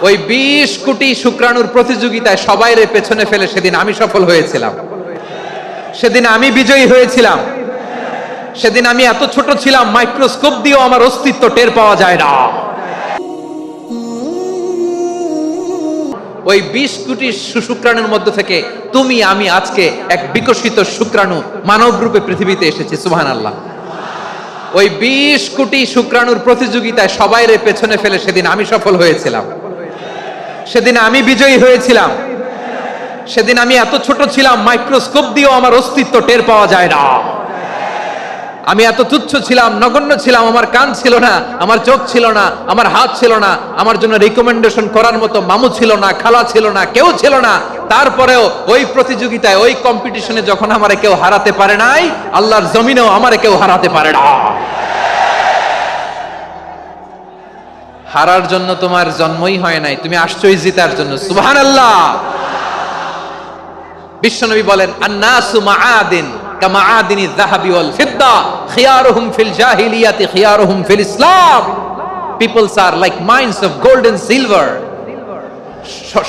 ওই 20 কোটি শুক্রাণুর প্রতিযোগিতায় সবাই পেছনে ফেলে সেদিন আমি সফল হয়েছিলাম, সেদিন আমি বিজয়ী হয়েছিলাম। সেদিন আমি এত ছোট ছিলাম, মাইক্রোস্কোপ দিয়েও আমার অস্তিত্ব টের পাওয়া যায় না। ওই 20 কোটি শুক্রাণুর মধ্যে থেকে তুমি আমি আজকে এক বিকশিত শুক্রাণু মানব রূপে পৃথিবীতে এসেছি। সুবহানাল্লাহ। ওই 20 কোটি শুক্রাণুর প্রতিযোগিতায় সবাই পেছনে ফেলে সেদিন আমি সফল হয়েছিলাম, সেদিন আমি বিজয়ী হয়েছিলাম। সেদিন আমি এত ছোট ছিলাম, মাইক্রোস্কোপ দিয়েও আমার অস্তিত্ব টের পাওয়া যায় না। আমি এত তুচ্ছ ছিলাম, নগণ্য ছিলাম। আমার কান ছিল না, আমার চোখ ছিল না, আমার হাত ছিল না, আমার জন্য রিকমেন্ডেশন করার মতো মামু ছিল না, খালা ছিল না, কেউ ছিল না। তারপরেও ওই প্রতিযোগিতায়, ওই কম্পিটিশনে যখন আমারে কেউ হারাতে পারে নাই, আল্লাহর জমিনেও আমারে কেউ হারাতে পারে না। হারার জন্য তোমার জন্মই হয় নাই, তুমি আসছই জিতার জন্য। সুবহানাল্লাহ। বিশ্বনবী বলেন, আন-নাসু মাআদিন কামাআদিনি যাহাবি ওয়াল ফিদ্দা খিয়ারুহুম ফিল জাহিলিয়াতি খিয়ারুহুম ফিল ইসলাম। Peoples are like mines of gold and silver.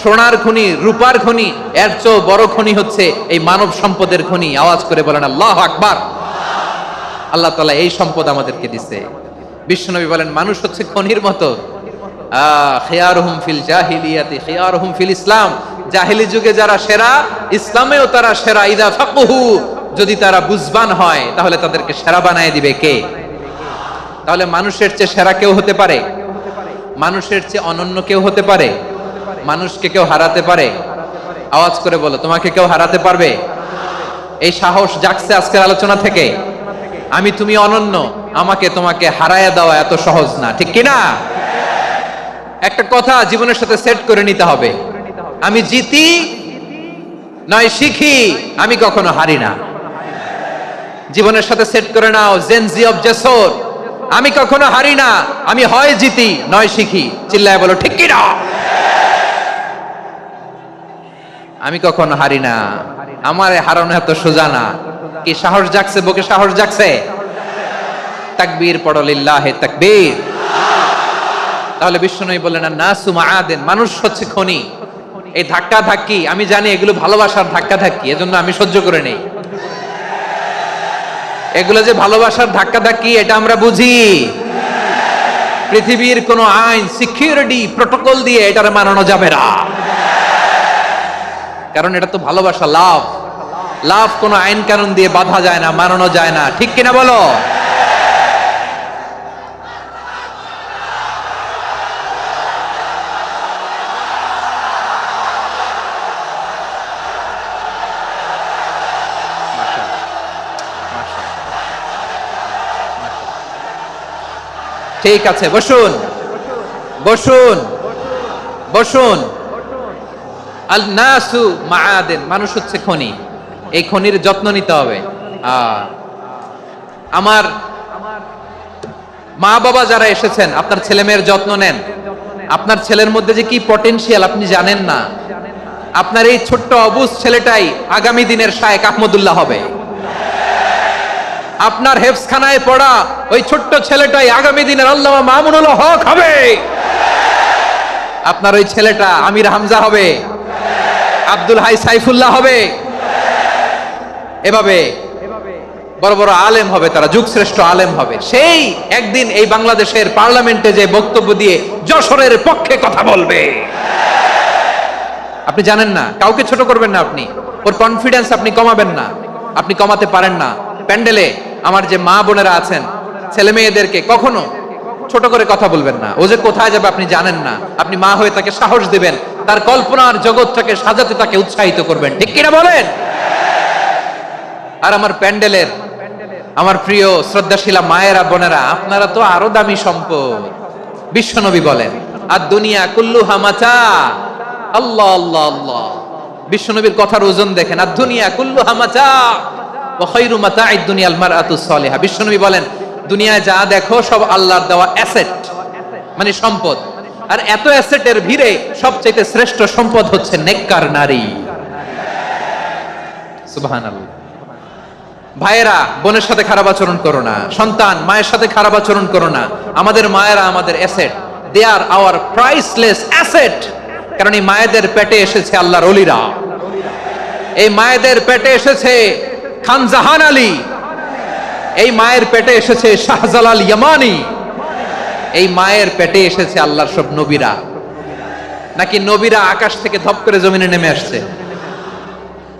সোনার খনি, রূপার খনি, এর চেয়ে বড় খনি হচ্ছে এই মানব সম্পদের খনি। আওয়াজ করে বলেন আল্লাহু আকবার। আল্লাহ তাআলা এই সম্পদ আমাদেরকে দিয়েছে। বিশ্বনবী বলেন, মানুষ হচ্ছে খনির মতো। খিয়ারুহুম ফিল জাহিলিয়াতি খিয়ারুহুম ফিল ইসলাম। জাহেলি যুগে যারা সেরা, ইসলামেও তারা সেরা। ইদা ফাকহু, যদি তারা বুঝবান হয় তাহলে তাদেরকে সেরা বানায় দিবে কে? তাহলে মানুষের চেয়ে সেরা কেউ হতে পারে? মানুষের চেয়ে অনন্য কেউ হতে পারে? মানুষকে কেউ হারাতে পারে? আওয়াজ করে বলো, তোমাকে কেউ হারাতে পারবে? এই সাহস জাগছে আজকের আলোচনা থেকে। আমি তুমি অনন্য, আমাকে তোমাকে হারায়া দেওয়া এত সহজ না, ঠিক কিনা? একটা কথা জীবনের সাথে সেট করে নিতে হবে, আমি জিতি নয় শিখি, আমি কখনো হারি না। জীবনের সাথে সেট করে নাও, জেনজি অফ জেসর, আমি কখনো হারি না, আমি হয় জিতি নয় শিখি। চিল্লায় বলো ঠিক কিনা? আমি কখনো হারি না, আমার হারানো এত সোজা না। কি সাহস জাগছে? বুকে সাহস জাগছে? তাকবীর পড়ো, লিল্লাহে তাকবীর। তাহলে বিশ্বনবী বললেন, নাসু মাআদিন, মানুষ হচ্ছে খনি। এই ধাক্কা ধাক্কি আমি জানি, এগুলো ভালোবাসার ধাক্কা ধাক্কি, এজন্য আমি সহ্য করে নেই। এগুলো যে ভালোবাসার ধাক্কা ধাক্কি, এটা আমরা বুঝি। পৃথিবীর কোন আইন, সিকিউরিটি প্রটোকল দিয়ে এটারে মানানো যাবে না, কারণ এটা তো ভালোবাসা, লাভ। লাভ কোন আইন কানুন দিয়ে বাধা যায় না, মানানো যায় না, ঠিক কিনা বলো? ঠিক আছে, বসুন বসুন বসুন। আল নাসু মাআদিন, মানুষ হচ্ছে খনি। এই খনির যত্ন নিতে হবে। আমার মা বাবা যারা এসেছেন, আপনার ছেলে মেয়ের যত্ন নেন। আপনার ছেলের মধ্যে যে কি পটেনশিয়াল আপনি জানেন না। আপনার এই ছোট্ট অবুজ ছেলেটাই আগামী দিনের শায়েখ আহমদুল্লাহ হবে। আপনার হেফজখানায় পড়া ওই ছোট্ট ছেলেটাই আগামী দিনের আল্লামা মামুনুল হক হবে। আপনার ওই ছেলেটা আমির হামজা হবে, আব্দুল হাই সাইফুল্লাহ হবে। এভাবে বড় বড় আলেম হবে, তারা যুগশ্রেষ্ঠ আলেম হবে। সেই একদিন এই বাংলাদেশের পার্লামেন্টে যে বক্তব্য দিয়ে যশোরের পক্ষে কথা বলবে। আপনি জানেন না, কাউকে ছোট করবেন না আপনি। ওর কনফিডেন্স আপনি কমাবেন না, আপনি কমাতে পারেন না। প্যান্ডেলে আমার যে মা বোনেরা আছেন, ছেলে মেয়েদেরকে কখনো ছোট করে কথা বলবেন না। ও যে কোথায় যাবে আপনি জানেন না। আপনি মা হয়ে তাকে সাহস দিবেন, তার কল্পনার জগৎটাকে সাজাতে তাকে উৎসাহিত করবেন, ঠিক কিনা বলেন? আর আমার প্যান্ডেলের আমার প্রিয় শ্রদ্ধাশীলা মায়েরা বোনেরা, আপনারা তো আরো দামি সম্পদ। বিশ্বনবী বলেন, আর দুনিয়া কুল্লুহা মাতা। আল্লাহ আল্লাহ আল্লাহ। বিশ্বনবীর কথার ওজন দেখেন, আর দুনিয়া কুল্লুহা মাতা ওয়া খায়রু মাতা'আদ দুনিয়াল মারআতুস সালিহা। বিশ্বনবী বলেন, দুনিয়ায় যা দেখো সব আল্লাহর দেওয়া অ্যাসেট, মানে সম্পদ। আর এত অ্যাসেটের ভিড়ে সবচেয়ে শ্রেষ্ঠ সম্পদ হচ্ছে নেককার নারী। সুবহানাল্লাহ। ভাইয়েরা বোনের সাথে খারাপ আচরণ করো না, সন্তান মায়ের সাথে খারাপ আচরণ করো না। আমাদের মায়েরা আমাদের asset. They are our priceless asset. কারণ এই মায়েদের পেটে এসেছে আল্লাহর ওলিরা, এই মায়েদের পেটে এসেছে খান জাহান আলী, এই মায়ের পেটে এসেছে শাহজালাল ইয়ামানি, এই মায়ের পেটে এসেছে আল্লাহর সব নবীরা। নাকি নবীরা আকাশ থেকে ধপ করে জমিনে নেমে আসছে?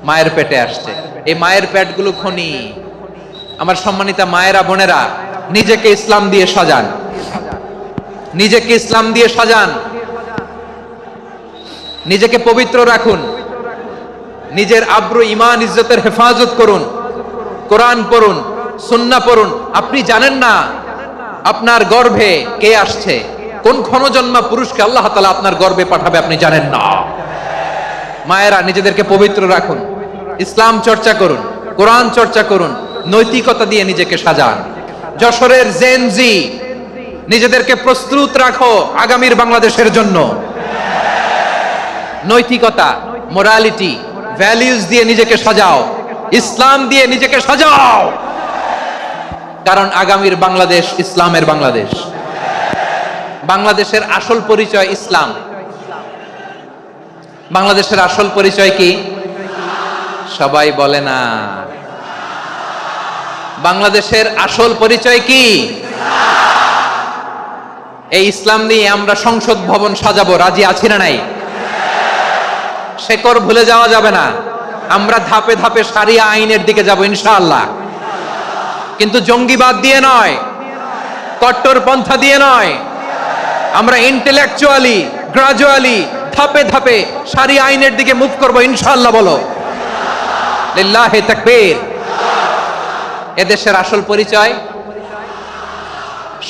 মায়ের পেটে আসছে। এই মায়ের পেটগুলো খনি। আমার সম্মানিতা মায়েরা, বোনেরা, নিজেকে ইসলাম দিয়ে সাজান, নিজেকে ইসলাম দিয়ে সাজান, নিজেকে পবিত্র রাখুন, নিজের আব্রু ইমান ইজ্জতের হেফাজত করুন, কোরআন পড়ুন, সুন্নাহ পড়ুন। আপনি জানেন না আপনার গর্ভে কে আসছে, কোন ক্ষণজন্মা পুরুষকে আল্লাহ তাআলা আপনার গর্ভে পাঠাবে আপনি জানেন না। মায়েরা, নিজেদেরকে পবিত্র রাখুন, ইসলাম চর্চা করুন, কোরআন চর্চা করুন, নৈতিকতা দিয়ে নিজেকে সাজান। যশোরের জেনজি, নিজেদেরকে প্রস্তুত রাখো আগামীর বাংলাদেশের জন্য। নৈতিকতা, মোরালিটি, ভ্যালিউজ দিয়ে নিজেকে সাজাও, ইসলাম দিয়ে নিজেকে সাজাও। কারণ আগামীর বাংলাদেশ ইসলামের বাংলাদেশ। বাংলাদেশের আসল পরিচয় ইসলাম। বাংলাদেশের আসল পরিচয় কি? সবাই বলে না। বাংলাদেশের আসল পরিচয় কি? এই ইসলাম নিয়ে আমরা সংসদ ভবন সাজাবো, রাজি আছি না নাই? শেকড় ভুলে যাওয়া যাবে না। আমরা ধাপে ধাপে শারিয়া আইনের দিকে যাব ইনশাআল্লাহ, কিন্তু জঙ্গিবাদ দিয়ে নয়, কট্টরপন্থা দিয়ে নয়। আমরা ইন্টেলেকচুয়ালি, গ্রাজুয়ালি, ধাপে ধাপে শারিয়া আইনের দিকে মুভ করব ইনশাআল্লাহ। বলো লিল্লাহি তাকবীর। এদেশের আসল পরিচয়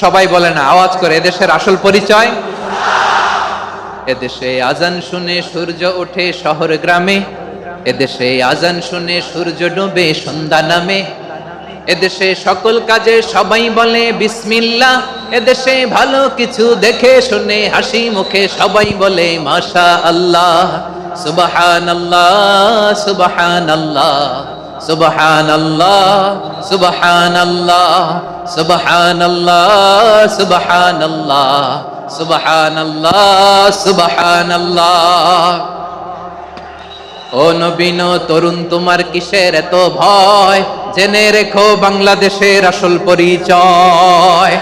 সবাই বলে না, আওয়াজ করে, এদেশের আসল পরিচয়। এদেশে আজান শুনে সূর্য ওঠে শহর গ্রামে, এদেশে আজান শুনে সূর্য ডুবে সন্ধ্যা নামে, এদেশে সকল কাজে সবাই বলে বিসমিল্লাহ, এদেশে ভালো কিছু দেখে শুনে হাসি মুখে সবাই বলে মাশা আল্লাহ, সুবহানাল্লাহ, সুবহানাল্লাহ, সুবহানাল্লাহ, সুবহানাল্লাহ, সুবহানাল্লাহ, সুবহানাল্লাহ, সুবহানাল্লাহ, সুবহানাল্লাহ। ও নবীন তরুণ, তোমার কিসের এত ভয়? জেনে রেখো বাংলাদেশের আসল পরিচয়।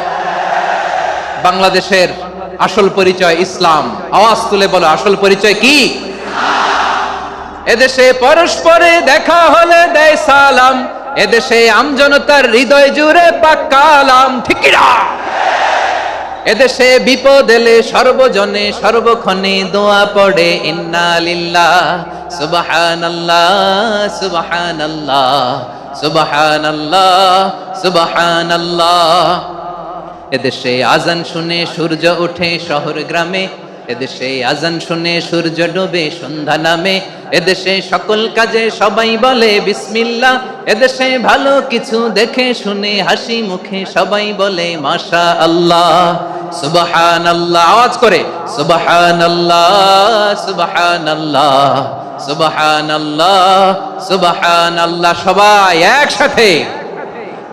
বাংলাদেশের আসল পরিচয় ইসলাম। আওয়াজ তুলে বলো, আসল পরিচয় কি? এদেশে পরস্পরে দেখা হলে দেয় সালাম, এদেশে আমজনতার হৃদয় জুড়ে পাক কালাম। ঠিক না? এদেশে বিপদ এলে সর্বজনে সর্বক্ষণে দোয়া পড়ে ইন্না লিল্লাহ, সুবহানাল্লাহ, সুবহানাল্লাহ, সুবহানাল্লাহ, সুবহানাল্লাহ। এদেশে আজান শুনে সূর্য ওঠে শহর গ্রামে, এদেশে আজান শুনে সূর্য ডুবে সন্ধ্যা নামে, এদেশে সকল কাজে সবাই বলে বিসমিল্লাহ, এদেশে ভালো কিছু দেখে শুনে হাসি মুখে সবাই বলে মাশা আল্লাহ, সুবহানাল্লাহ। আওয়াজ করে সুবহানাল্লাহ, সুবহানাল্লাহ, সুবহানাল্লাহ, সুবহানাল্লাহ। সবাই একসাথে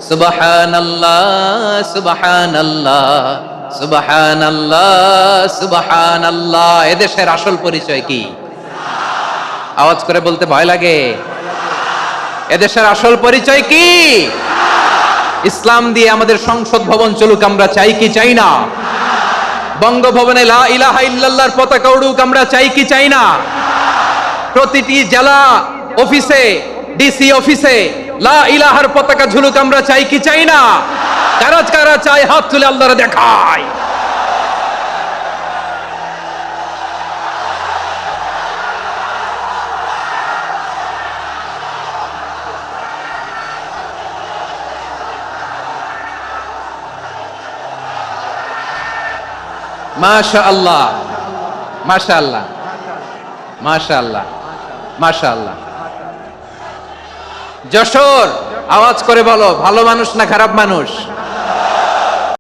সুবহানাল্লাহ, সুবহানাল্লাহ, সুবহানাল্লাহ, সুবহানাল্লাহ। এদেশের আসল পরিচয় কি? আওয়াজ করে বলতে ভয় লাগে। এদেশের আসল পরিচয় কি? ইসলাম দিয়ে আমাদের সংসদ ভবন চলুক, আমরা চাই কি চাই না? বঙ্গভবনে লা ইলাহা ইল্লাল্লাহর পতাকা উড়ুক, আমরা চাই কি চাই না? প্রতিটি জেলা অফিসে, ডিসি অফিসে লা ইলাহার পতাকা ঝুলুক, আমরা চাই কি চাই না? কারা কারা চাই হাত তুলে আল্লাহরে দেখায়। মাশাআল্লাহ, মাশাআল্লাহ, মাশাআল্লাহ, মাশাআল্লাহ। যশোর, আওয়াজ করে বলো, ভালো মানুষ না খারাপ মানুষ?